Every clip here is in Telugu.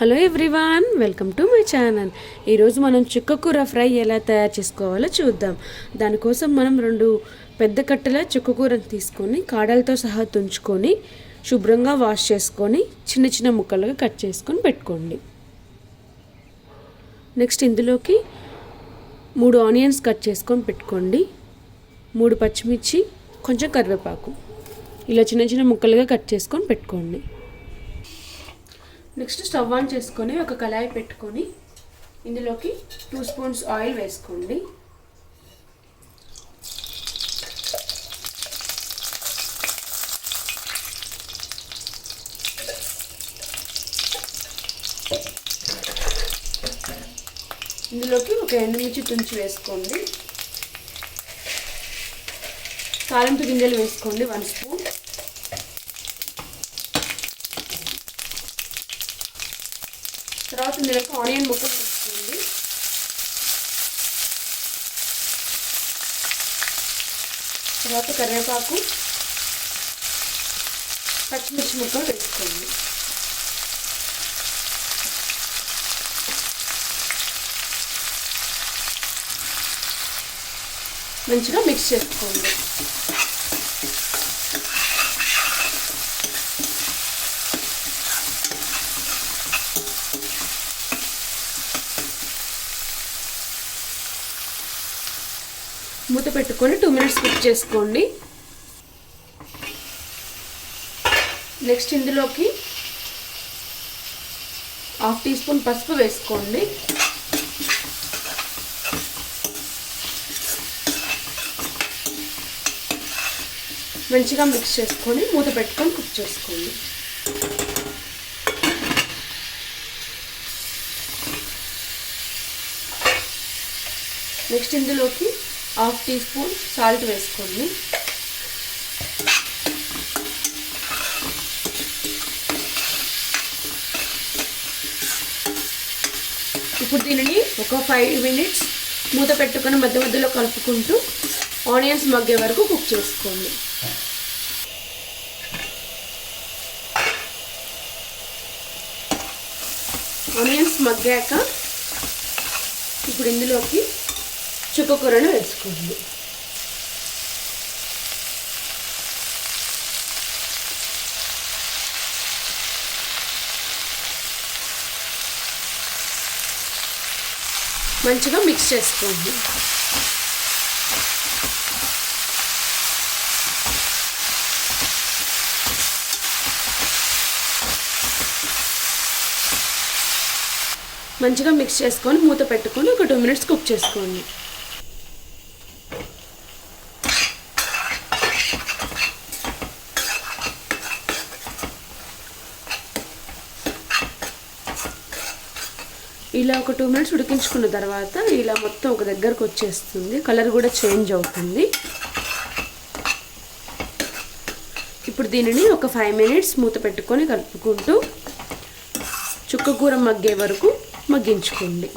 Hello everyone, welcome to my channel. ఈరోజు మనం చుక్కకూర ఫ్రై ఎలా తయారు చేసుకోవాలో చూద్దాం. దానికోసం మనం 2 పెద్ద కట్టెల చుక్కకూరను తీసుకొని కాడలతో సహా తుంచుకొని శుభ్రంగా వాష్ చేసుకొని చిన్న చిన్న ముక్కలుగా కట్ చేసుకొని పెట్టుకోండి. నెక్స్ట్ ఇందులోకి 3 ఆనియన్స్ కట్ చేసుకొని పెట్టుకోండి. 3 పచ్చిమిర్చి, కొంచెం కరివేపాకు ఇలా చిన్న చిన్న ముక్కలుగా కట్ చేసుకొని పెట్టుకోండి. నెక్స్ట్ స్టవ్ ఆన్ చేసుకొని ఒక కళాయి పెట్టుకొని ఇందులోకి 2 స్పూన్స్ ఆయిల్ వేసుకోండి. ఇందులోకి ఒక ఎండుమిర్చి తుంచి వేసుకోండి. తాలింపు గింజలు వేసుకోండి 1 స్పూన్. తర్వాత ఇందులోకి ఆనియన్ ముక్కలు వేసుకోండి. తర్వాత కరివేపాకు, పచ్చిమిర్చి ముక్కలు వేసుకోండి. మంచిగా మిక్స్ చేసుకోండి. మూత పెట్టుకొని 2 మినిట్స్ కుక్ చేసుకోండి. నెక్స్ట్ ఇందులోకి 1/2 టీ స్పూన్ పసుపు వేసుకోండి. మంచిగా మిక్స్ చేసుకొని మూత పెట్టుకొని కుక్ చేసుకోండి. నెక్స్ట్ ఇందులోకి 1/2 టీ స్పూన్ సాల్ట్ వేసుకోండి. ఇప్పుడు దీనిని ఒక 5 మినిట్స్ మూత పెట్టుకొని మధ్య మధ్యలో కలుపుకుంటూ ఆనియన్స్ మగ్గే వరకు కుక్ చేసుకోండి. ఆనియన్స్ మగ్గాక ఇప్పుడు ఇందులోకి చుక్కకూరను వేసుకోండి. మంచిగా మిక్స్ చేసుకోండి. మంచిగా మిక్స్ చేసుకొని మూత పెట్టుకొని ఒక 2 మినిట్స్ కుక్ చేసుకోండి. ఇలా ఒక 2 మినిట్స్ ఉడికించుకున్న తర్వాత ఇలా మొత్తం ఒక దగ్గరకు వచ్చేస్తుంది. కలర్ కూడా చేంజ్ అవుతుంది. ఇప్పుడు దీనిని ఒక 5 మినిట్స్ మూత పెట్టుకొని కలుపుకుంటూ చుక్కకూర మగ్గే వరకు మగ్గించుకోండి.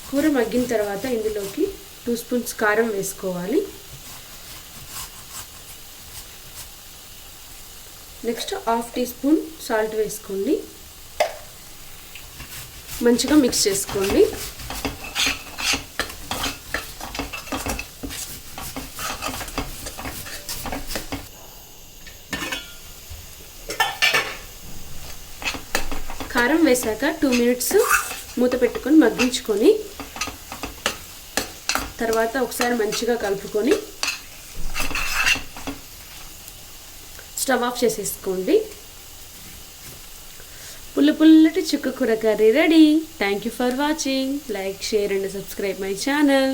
కూర మగ్గిన తర్వాత ఇందులోకి 2 స్పూన్స్ కారం వేసుకోవాలి. నెక్స్ట్ 1/2 టీ స్పూన్ సాల్ట్ వేసుకోండి. మంచిగా మిక్స్ చేసుకోండి. కారం వేసాక 2 మినిట్స్ మూత పెట్టుకొని మగ్గించుకొని తర్వాత ఒకసారి మంచిగా కలుపుకొని స్టవ్ ఆఫ్ చేసేసుకోండి. పుల్లటి చుక్కకూర curry ready. Thank you for watching. Like, share and subscribe my channel.